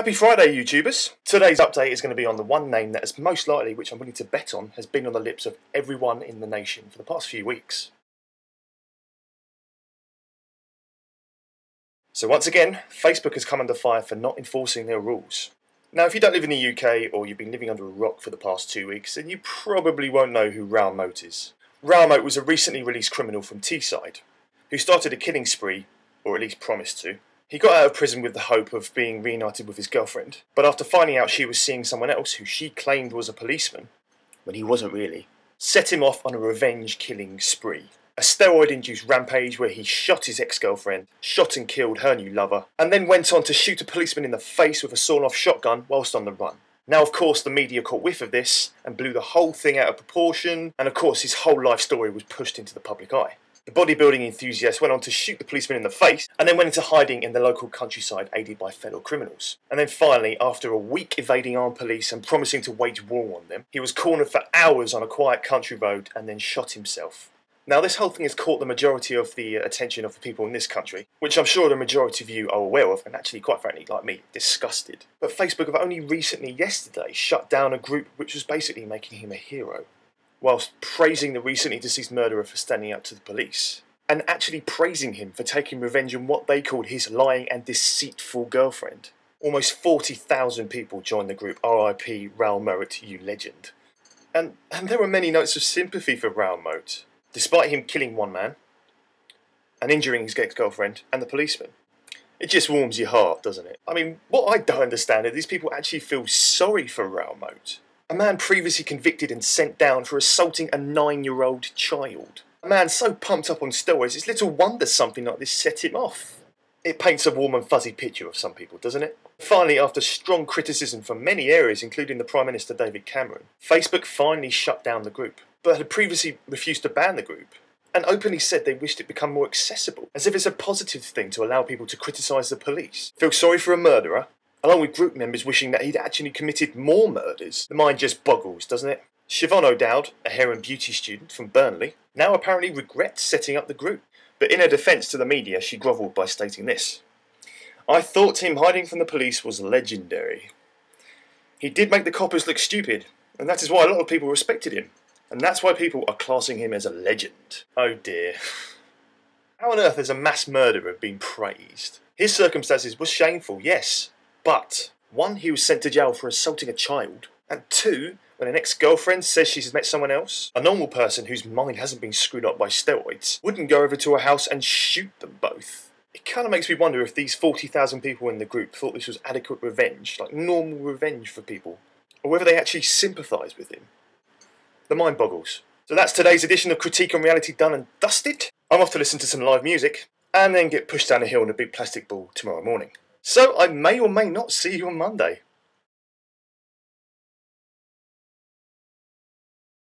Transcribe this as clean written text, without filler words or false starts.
Happy Friday, YouTubers! Today's update is going to be on the one name that is most likely, which I'm willing to bet on, has been on the lips of everyone in the nation for the past few weeks. So once again, Facebook has come under fire for not enforcing their rules. Now, if you don't live in the UK or you've been living under a rock for the past 2 weeks, then you probably won't know who Raoul Moat is. Raoul Moat was a recently released criminal from Teesside, who started a killing spree, or at least promised to. He got out of prison with the hope of being reunited with his girlfriend, but after finding out she was seeing someone else who she claimed was a policeman, when he wasn't really, set him off on a revenge killing spree. A steroid-induced rampage where he shot his ex-girlfriend, shot and killed her new lover, and then went on to shoot a policeman in the face with a sawn-off shotgun whilst on the run. Now, of course, the media caught whiff of this and blew the whole thing out of proportion, and of course his whole life story was pushed into the public eye. The bodybuilding enthusiast went on to shoot the policeman in the face and then went into hiding in the local countryside aided by fellow criminals. And then finally, after a week evading armed police and promising to wage war on them, he was cornered for hours on a quiet country road and then shot himself. Now, this whole thing has caught the majority of the attention of the people in this country, which I'm sure the majority of you are aware of and actually, quite frankly, like me, disgusted. But Facebook have only recently, yesterday, shut down a group which was basically making him a hero, whilst praising the recently deceased murderer for standing up to the police, and actually praising him for taking revenge on what they called his lying and deceitful girlfriend. Almost 40,000 people joined the group RIP Raoul Moat, you legend. And there were many notes of sympathy for Raoul Moat, despite him killing one man, and injuring his ex-girlfriend and the policeman. It just warms your heart, doesn't it? I mean, what I don't understand is these people actually feel sorry for Raoul Moat. A man previously convicted and sent down for assaulting a 9-year-old child. A man so pumped up on steroids, it's little wonder something like this set him off. It paints a warm and fuzzy picture of some people, doesn't it? Finally, after strong criticism from many areas, including the Prime Minister David Cameron, Facebook finally shut down the group, but had previously refused to ban the group, and openly said they wished it become more accessible, as if it's a positive thing to allow people to criticise the police, feel sorry for a murderer, along with group members wishing that he'd actually committed more murders. The mind just boggles, doesn't it? Siobhan O'Dowd, a hair and beauty student from Burnley, now apparently regrets setting up the group. But in her defence to the media, she grovelled by stating this: "I thought him hiding from the police was legendary. He did make the coppers look stupid, and that is why a lot of people respected him. And that's why people are classing him as a legend." Oh dear. How on earth has a mass murderer been praised? His circumstances were shameful, yes. But, 1, he was sent to jail for assaulting a child, and 2, when an ex-girlfriend says she's met someone else, a normal person whose mind hasn't been screwed up by steroids wouldn't go over to a house and shoot them both. It kind of makes me wonder if these 40,000 people in the group thought this was adequate revenge, like normal revenge for people, or whether they actually sympathise with him. The mind boggles. So that's today's edition of Critique on Reality done and dusted. I'm off to listen to some live music, and then get pushed down a hill in a big plastic ball tomorrow morning. So I may or may not see you on Monday.